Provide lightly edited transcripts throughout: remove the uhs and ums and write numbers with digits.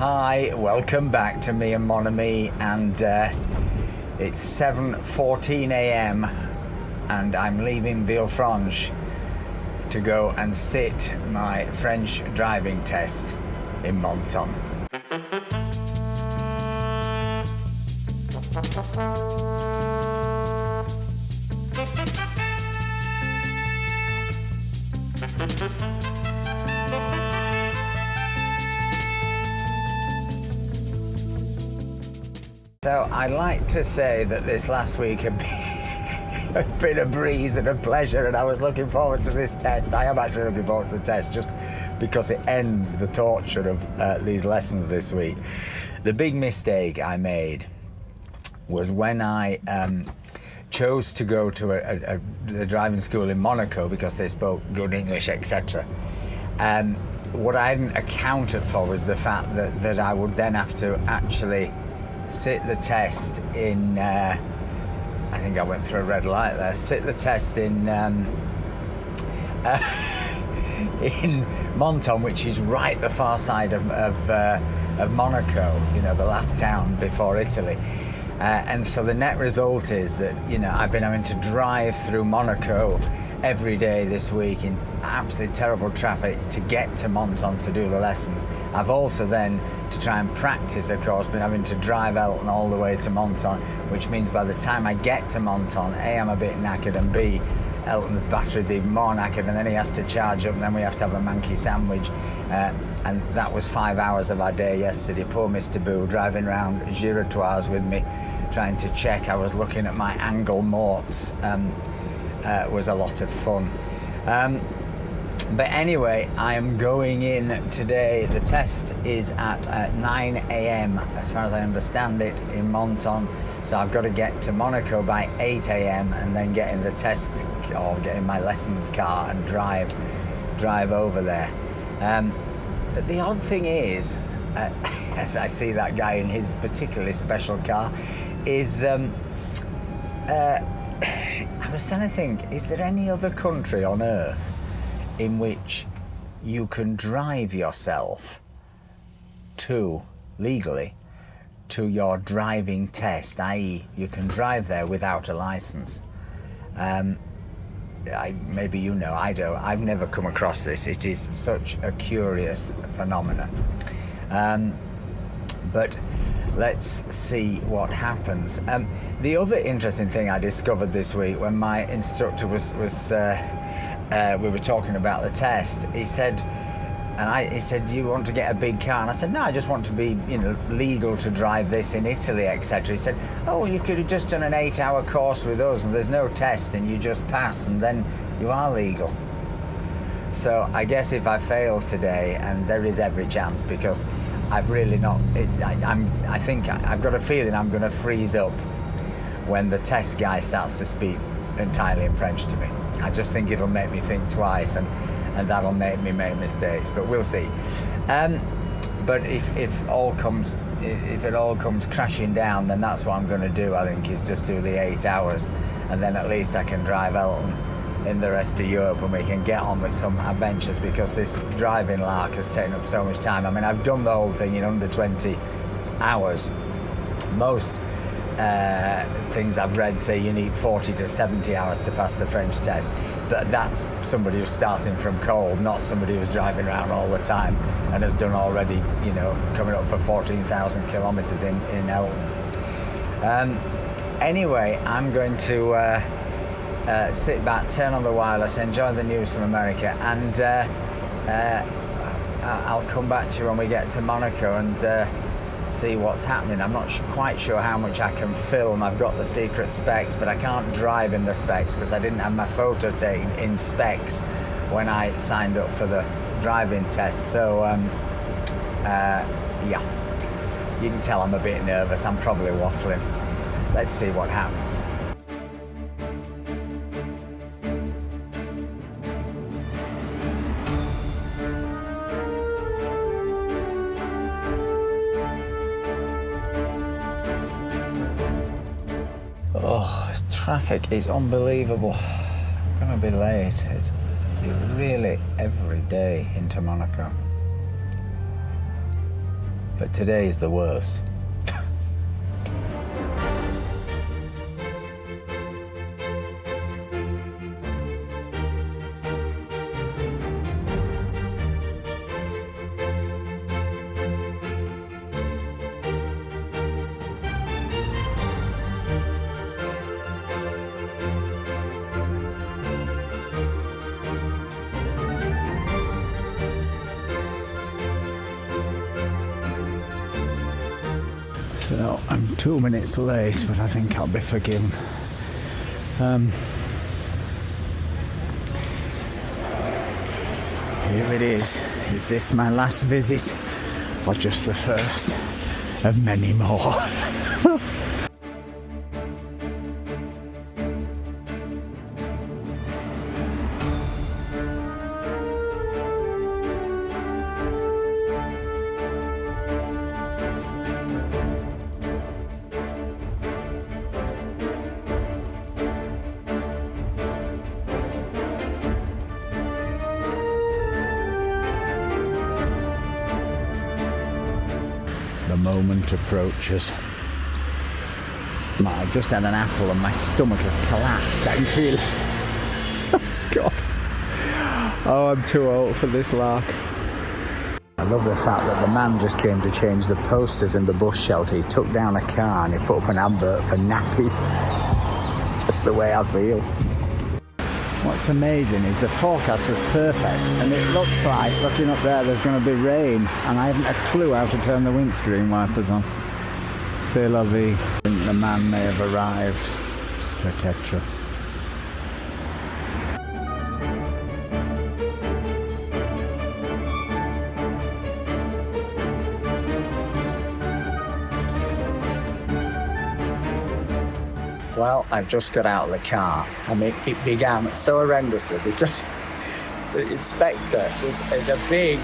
Hi, welcome back to me and Mon Ami, and it's 7:14 a.m. and I'm leaving Villefranche to go and sit my French driving test in Menton. So I'd like to say that this last week had been a breeze and a pleasure, and I was looking forward to this test. I am actually looking forward to the test just because it ends the torture of these lessons this week. The big mistake I made was when I chose to go to a driving school in Monaco because they spoke good English, etc. What I hadn't accounted for was the fact that I would then have to actually sit the test in, I think I went through a red light there, sit the test in Menton, which is right the far side of Monaco, you know, the last town before Italy. And so the net result is that, you know, I've been having to drive through Monaco every day this week in absolutely terrible traffic to get to Menton to do the lessons. I've also then, to try and practice, of course, been having to drive Elton all the way to Menton, which means by the time I get to Menton, A, I'm a bit knackered, and B, Elton's battery's even more knackered, and then he has to charge up, and then we have to have a manky sandwich. And that was 5 hours of our day yesterday. Poor Mr. Boo driving around Giratoires with me, trying to check I was looking at my angle morts. Was a lot of fun. But anyway, I am going in today. The test is at 9 a.m. as far as I understand it in Menton. So I've got to get to Monaco by 8 a.m. and then get in the test, or get in my lessons car and drive over there. But the odd thing is, as I see that guy in his particularly special car, is I was trying to think, is there any other country on earth in which you can drive yourself legally to your driving test, i.e. you can drive there without a license? Maybe you know, I don't. I've never come across this. It is such a curious phenomenon. But let's see what happens. The other interesting thing I discovered this week when my instructor was we were talking about the test, he said, do you want to get a big car? And I said, no, I just want to be, you know, legal to drive this in Italy, etc. He said, oh, you could have just done an 8-hour course with us and there's no test and you just pass and then you are legal. So I guess if I fail today, and there is every chance because I've really not, I think I've got a feeling I'm going to freeze up when the test guy starts to speak entirely in French to me. I just think it'll make me think twice, and that'll make me make mistakes, but we'll see. But if it all comes crashing down, then that's what I'm going to do, I think, is just do the 8 hours, and then at least I can drive Elton in the rest of Europe and we can get on with some adventures, because this driving lark has taken up so much time. I mean, I've done the whole thing in under 20 hours. Most things I've read say you need 40 to 70 hours to pass the French test, but that's somebody who's starting from cold, not somebody who's driving around all the time and has done already, you know, coming up for 14,000 kilometers in Elton. Anyway, I'm going to sit back, turn on the wireless, enjoy the news from America, and I'll come back to you when we get to Monaco and see what's happening. I'm not quite sure how much I can film. I've got the secret specs, but I can't drive in the specs because I didn't have my photo taken in specs when I signed up for the driving test. So yeah, you can tell I'm a bit nervous. I'm probably waffling. Let's see what happens. Oh, traffic is unbelievable. I'm going to be late. It's really every day into Monaco. but today is the worst. So I'm 2 minutes late, but I think I'll be forgiven. Here it is. Is this my last visit, or just the first of many more? The moment approaches. I've just had an apple and my stomach has collapsed. I'm feeling... God. Oh, I'm too old for this lark. I love the fact that the man just came to change the posters in the bus shelter. He took down a car and he put up an advert for nappies. That's the way I feel. What's amazing is the forecast was perfect, and it looks like, looking up there's going to be rain, and I haven't a clue how to turn the windscreen wipers on. C'est la vie. The man may have arrived, etc. Well, I've just got out of the car. I mean, it began so horrendously because the inspector is a big,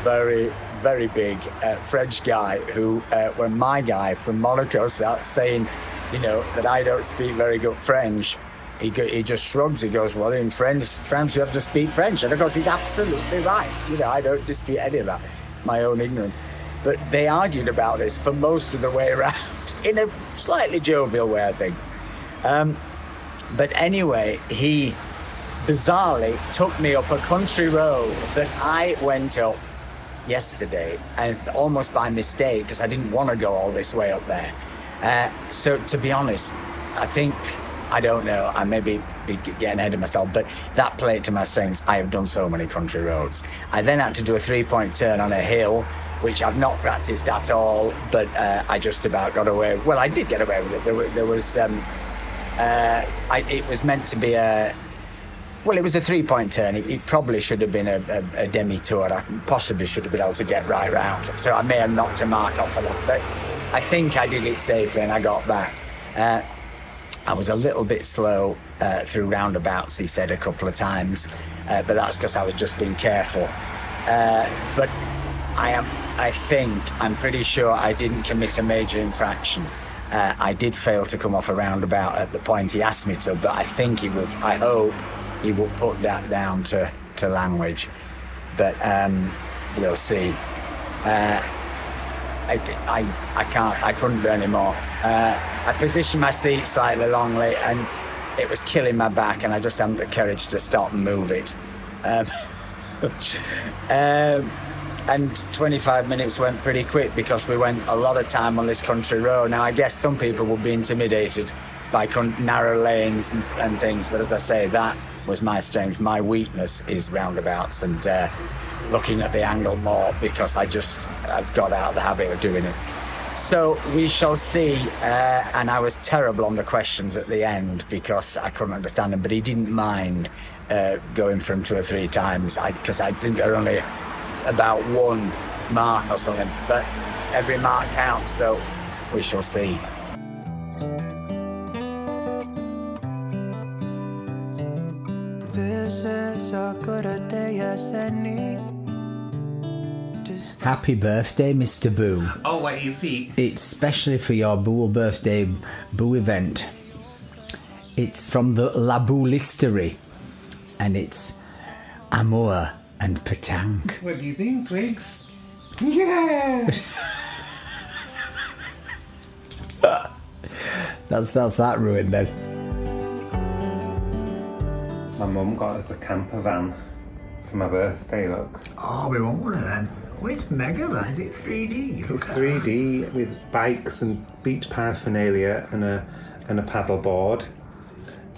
very, very big French guy who, when my guy from Monaco starts saying, you know, that I don't speak very good French, he just shrugs. He goes, well, in France, you have to speak French. And of course, he's absolutely right. You know, I don't dispute any of that, my own ignorance. But they argued about this for most of the way around in a slightly jovial way, I think. But anyway, he bizarrely took me up a country road that I went up yesterday, and almost by mistake, because I didn't want to go all this way up there. So to be honest, I don't know, I may be getting ahead of myself, but that played to my strengths. I have done so many country roads. I then had to do a 3-point turn on a hill, which I've not practiced at all, but I just about got away. Well, I did get away with it. There was... it was meant to be it was a 3-point turn. It probably should have been a demi-tour. I possibly should have been able to get right round. So I may have knocked a mark off of that. But I think I did it safely and I got back. I was a little bit slow through roundabouts, he said a couple of times. But that's because I was just being careful. But I'm pretty sure I didn't commit a major infraction. I did fail to come off a roundabout at the point he asked me to, but I hope he would put that down to language. But we'll see. I couldn't do any more. I positioned my seat slightly longly and it was killing my back, and I just hadn't the courage to stop and move it. And 25 minutes went pretty quick because we went a lot of time on this country road. Now, I guess some people would be intimidated by narrow lanes and things, but as I say, that was my strength. My weakness is roundabouts and looking at the angle more, because I've got out of the habit of doing it. So we shall see. And I was terrible on the questions at the end because I couldn't understand them, but he didn't mind going for them 2 or 3 times, because I think they're only about 1 mark or something, but every mark counts, so we shall see. This is as good a day as any. Happy birthday, Mr. Boo. Oh, what is it? It's specially for your Boo birthday Boo event. It's from the La Boulisterie, and it's Amour and Pétanque. What do you think, Twigs? Yeah! That's that ruined then. My mum got us a camper van for my birthday, look. Oh, we want one of them. Oh, it's mega, man. Is it 3D? It's 3D with bikes and beach paraphernalia and a paddle board.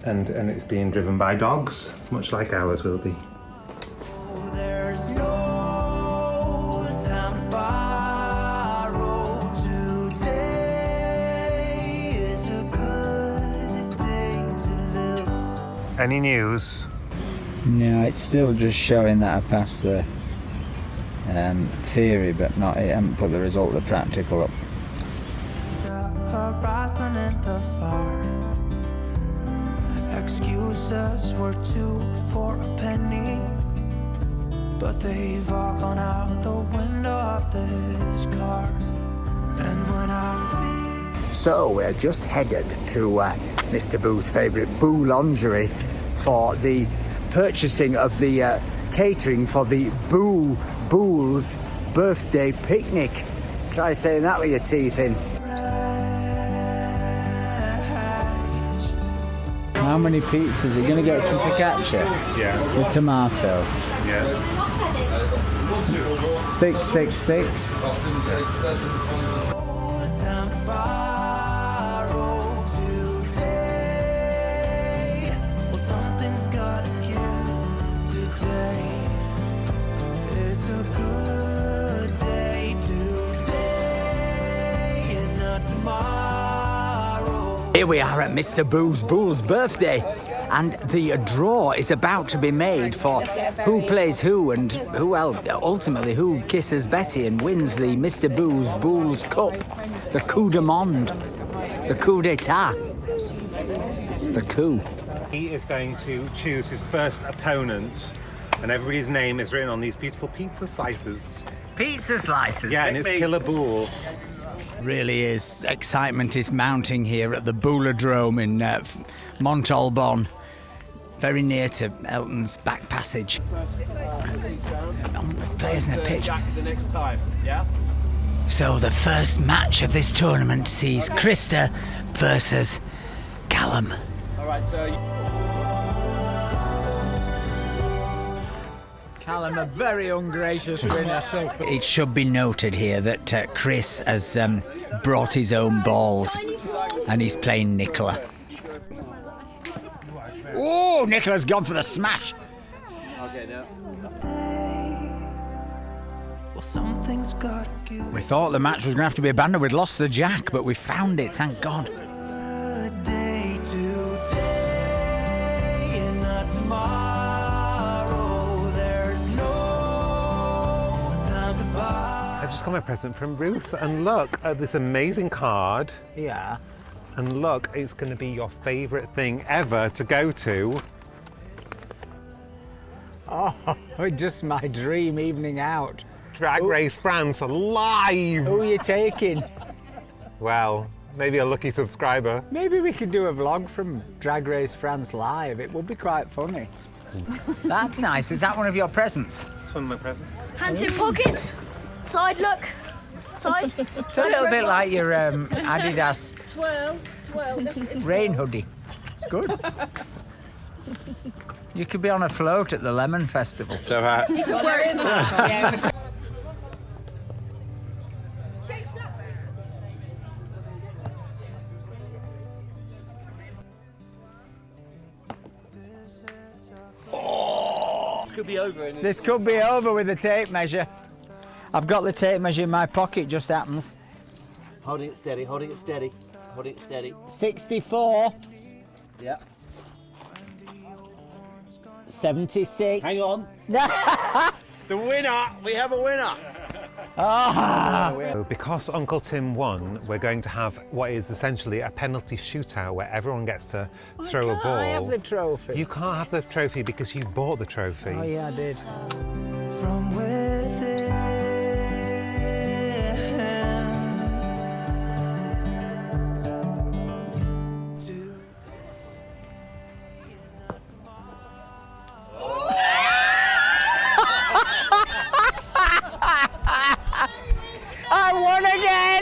And it's being driven by dogs, much like ours will be. There's no time to borrow. Today is a good day to live. Any news? No, it's still just showing that I passed the theory, but not. It hasn't put the result of the practical up. The horizon and the far. Excuses were 2 for a penny, but they've all gone out the window of this car. And when I feel So we're just headed to Mr. Boo's favourite boulangerie for the purchasing of the catering for the Boo's birthday picnic. Try saying that with your teeth in. How many pizzas? Are you going to get some focaccia? Yeah. With tomato. Yeah. 666. time to borrow today. Well, something's gotta give today. It's a good day today and not tomorrow. Here we are at Mr. Bull's birthday, and the draw is about to be made for who plays who and ultimately who kisses Betty and wins the Mr. Bull's Cup, the coup de monde, the coup d'etat, the coup. He is going to choose his first opponent, and everybody's name is written on these beautiful pizza slices. Pizza slices. Yeah, and it's Killer Bull. Really is. Excitement is mounting here at the Bouladrome in Montalban, very near to Elton's back passage. Players in a pitch. The next time, yeah? So the first match of this tournament sees Krista versus Callum. All right, so Callum, a very ungracious winner. It should be noted here that Chris has brought his own balls and he's playing Nicola. Oh, Nicola's gone for the smash. okay now. Well, something's gotta give. We thought the match was going to have to be abandoned. We'd lost the jack, but we found it, thank God. Good day today and not tomorrow. There's no time to buy. I just got my present from Ruth, and look at this amazing card. Yeah. And look, it's going to be your favourite thing ever to go to. Oh, just my dream evening out. Drag Race France live! Who are you taking? Well, maybe a lucky subscriber. Maybe we could do a vlog from Drag Race France live. It would be quite funny. That's nice. Is that one of your presents? It's one of my presents. Hands in pockets. Side look. Side. It's a little bit like your Adidas Twirl. rain hoodie. It's good. You could be on a float at the Lemon Festival. So, You can wear it to that. This could be over in This could be over with the tape measure. I've got the tape measure in my pocket, just happens. Holding it steady, holding it steady, holding it steady. 64, Yeah. 76. Hang on. The winner! We have a winner! So because Uncle Tim won, we're going to have what is essentially a penalty shootout where everyone gets to throw a ball. I have the trophy. You can't have the trophy because you bought the trophy. Oh yeah, I did. From within. I won again!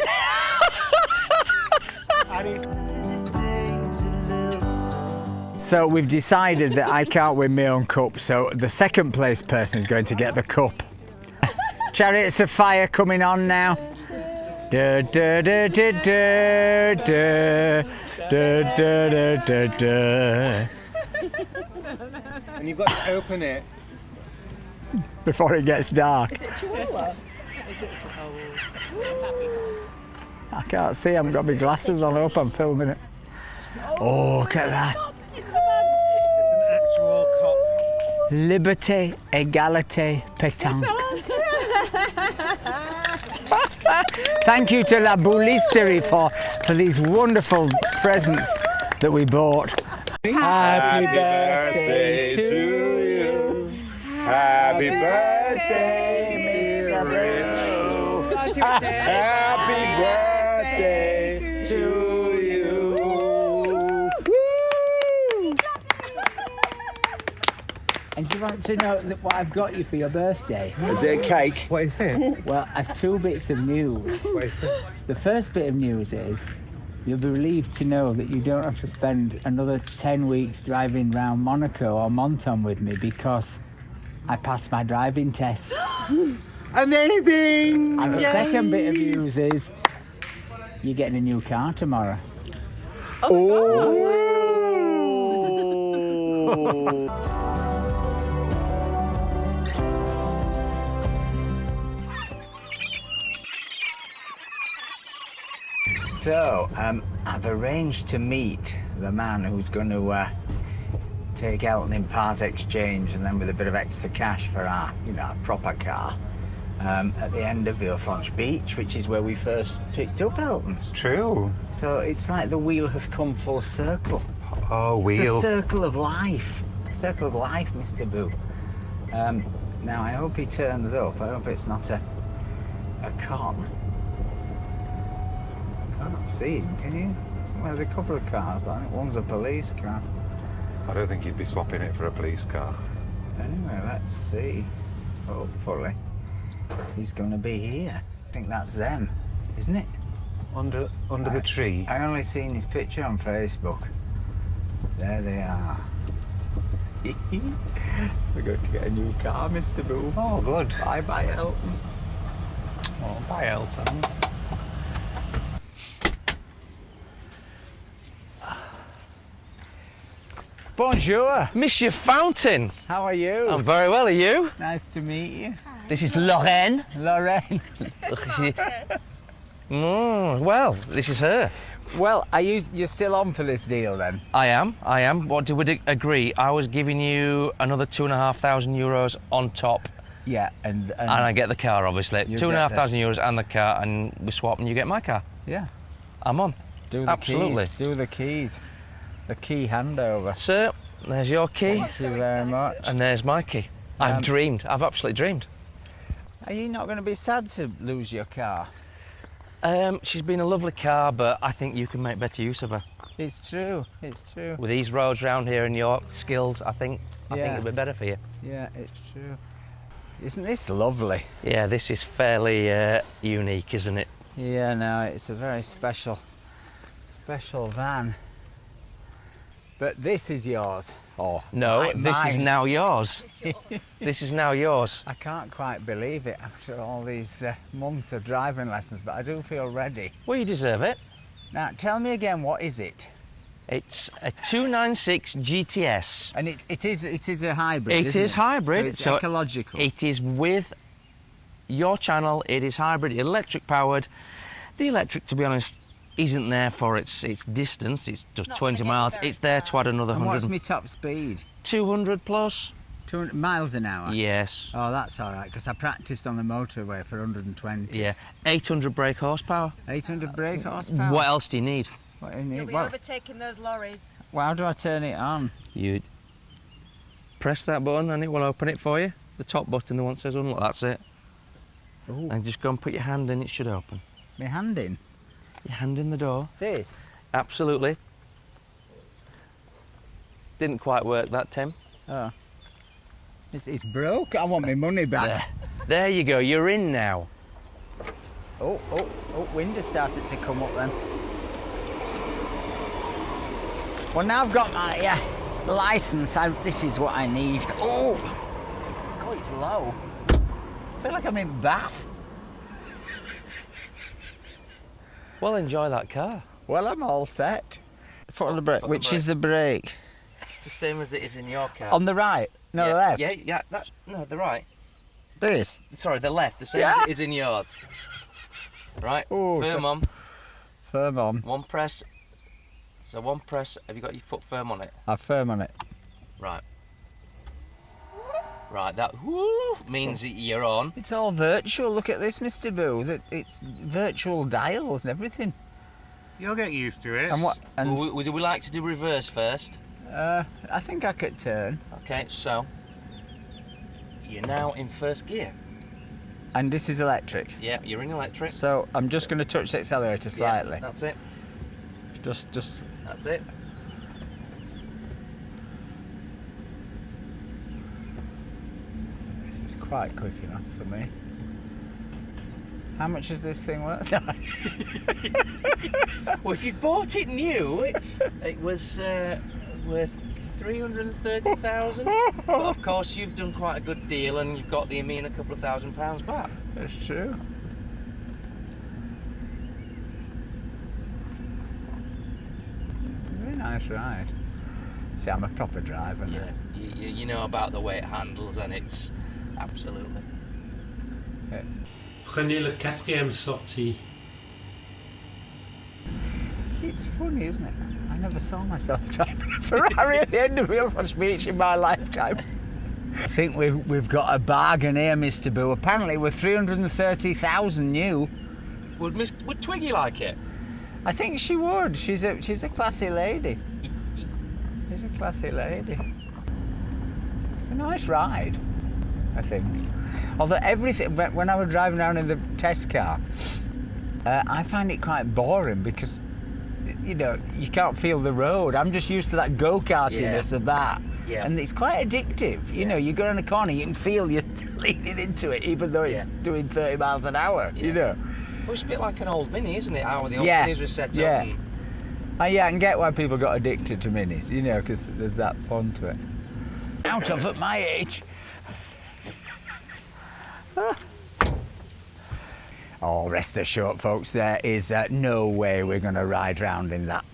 So we've decided that I can't win my own cup, so the second place person is going to get the cup. Chariots of Fire coming on now. Da, da, da, da, da, da, da, da, da, da. And you've got to open it. Before it gets dark. Is it Chihuahua? I can't see, I haven't got my glasses on. I hope I'm filming it. Oh, look at that. It's an actual cop. Liberté, égalité, pétanque. Thank you to La Boulisterie for these wonderful presents that we bought. Happy birthday to you. Happy birthday, Mr. Rich. Happy birthday to you. And do you want to know what I've got you for your birthday? Is it a cake? What is it? Well, I've two bits of news. What is it? The first bit of news is you'll be relieved to know that you don't have to spend another 10 weeks driving around Monaco or Menton with me because I passed my driving test. Amazing! And the second bit of news is you're getting a new car tomorrow. So, I've arranged to meet the man who's going to take Elton in part exchange and then with a bit of extra cash for our, our proper car at the end of Villefranche Beach, which is where we first picked up Elton's. True. So it's like the wheel has come full circle. Oh, It's wheel. a circle of life. Circle of life, Mr. Boo. Now, I hope he turns up. I hope it's not a con. I can't see him, can you? There's a couple of cars, but I think one's a police car. I don't think you'd be swapping it for a police car. Anyway, let's see. Hopefully, he's going to be here. I think that's them, isn't it? Under the tree. I only seen his picture on Facebook. There they are. We're going to get a new car, Mr. Boo. Oh, good. Bye, Elton. Oh, bye, Elton. Bonjour. Monsieur Fountain. How are you? I'm very well, are you? Nice to meet you. This is Lorraine. Lorraine. Well, this is her. Well, you're still on for this deal then? I am. What did we agree? I was giving you another €2,500 on top, Yeah, and I get the car, obviously. You €2,500 and the car, and we swap and you get my car. yeah. I'm on. Do the Absolutely. keys. Do the keys. The key handover. Sir, there's your key, Thank you very much. and there's my key. I've absolutely dreamed. Are you not going to be sad to lose your car? She's been a lovely car, but I think you can make better use of her. It's true. It's true. With these roads round here and your skills, I think Yeah. it'll be better for you. Yeah, it's true. Isn't this lovely? Yeah, this is fairly unique, isn't it? Yeah, no, it's a very special van. But this is yours. Oh, No, this is mine. now yours. This is now yours. I can't quite believe it after all these months of driving lessons, but I do feel ready. Well, you deserve it. Now, tell me again, what is it? It's a 296 GTS. And it is a hybrid. It isn't is hybrid. So it's so ecological. It is with your channel. It is hybrid, electric powered. The electric, to be honest, isn't there for its distance. It's just Not 20 gonna get miles. very It's there to add another And what's 100, my top speed? 200 plus. 200 miles an hour? Yes. Oh, that's all right, because I practiced on the motorway for 120. Yeah. 800 brake horsepower. 800 brake horsepower? What else do you need? What do you You'll need? be Well, overtaking those lorries. how do I turn it on? You press that button and it will open it for you. The top button, the one that says unlock, that's it. Ooh, And just go and put your hand in, it should open. my hand in. Your hand in the door. This? Absolutely. Didn't quite work that, Tim. Oh. It's broke. I want my money back. There you go, you're in now. Oh, wind has started to come up then. Well, now I've got my license, this is what I need. Oh, it's low. I feel like I'm in Bath. Well, enjoy that car. Well, I'm all set. Foot on the brake. Which is the brake? It's the same as it is in your car. On the right? No, yeah, the left? Yeah, no, the right. This? Sorry, the left, the same as it is in yours. Right, Ooh, firm on. Firm on. One press. So one press, have you got your foot firm on it? I'm firm on it. Right. Right, that whoo means that you're on. It's all virtual. Look at this, Mr. Boo. It's virtual dials and everything. You'll get used to it. And what? And Would we like to do reverse first? I think I could turn. Okay, so you're now in first gear. And this is electric. Yeah, you're in electric. So I'm just going to touch the accelerator slightly. Yeah, that's it. Just. That's it. This is quite quick enough for me. How much is this thing worth? Well, if you bought it new, it was worth 330,000. But of course, you've done quite a good deal, and you've got the a couple of £1,000 back. That's true. It's a very nice ride. See, I'm a proper driver now. Yeah, you know about the way it handles, and it's absolutely. Yeah. Prenez le 4e sortie. It's funny, isn't it? I never saw myself driving a Ferrari at the end of a speech in my lifetime. I think we've got a bargain here, Mr. Boo. Apparently we're 330,000 new. Would Twiggy like it? I think she would. She's a classy lady. She's a classy lady. It's a nice ride, I think. Although everything, when I was driving around in the test car, I find it quite boring because, you know, you can't feel the road. I'm just used to that go-kartiness of that. Yeah. And it's quite addictive. You know, you go around a corner, you can feel you're leaning into it, even though it's doing 30 miles an hour, you know. Well, it's a bit like an old Mini, isn't it? How the old Yeah. Minis were set up. Yeah. And... Yeah, I can get why people got addicted to minis, you know, because there's that fun to it. Out of at my age. Oh, rest assured, folks, there is no way we're going to ride round in that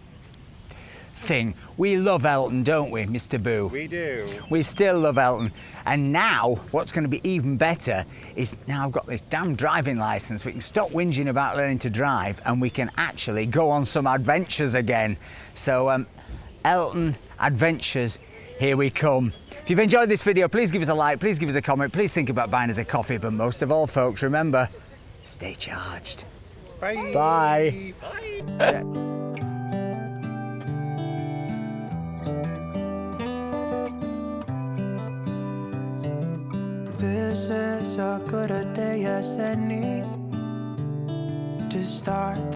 thing. We love Elton, don't we, Mr. Boo? We do. We still love Elton. And now, what's going to be even better is now I've got this damn driving licence, we can stop whinging about learning to drive and we can actually go on some adventures again. So, Elton Adventures, here we come. If you've enjoyed this video, please give us a like, please give us a comment, please think about buying us a coffee, but most of all, folks, remember, stay charged. Bye. Bye. Bye. This is as good a day as any to start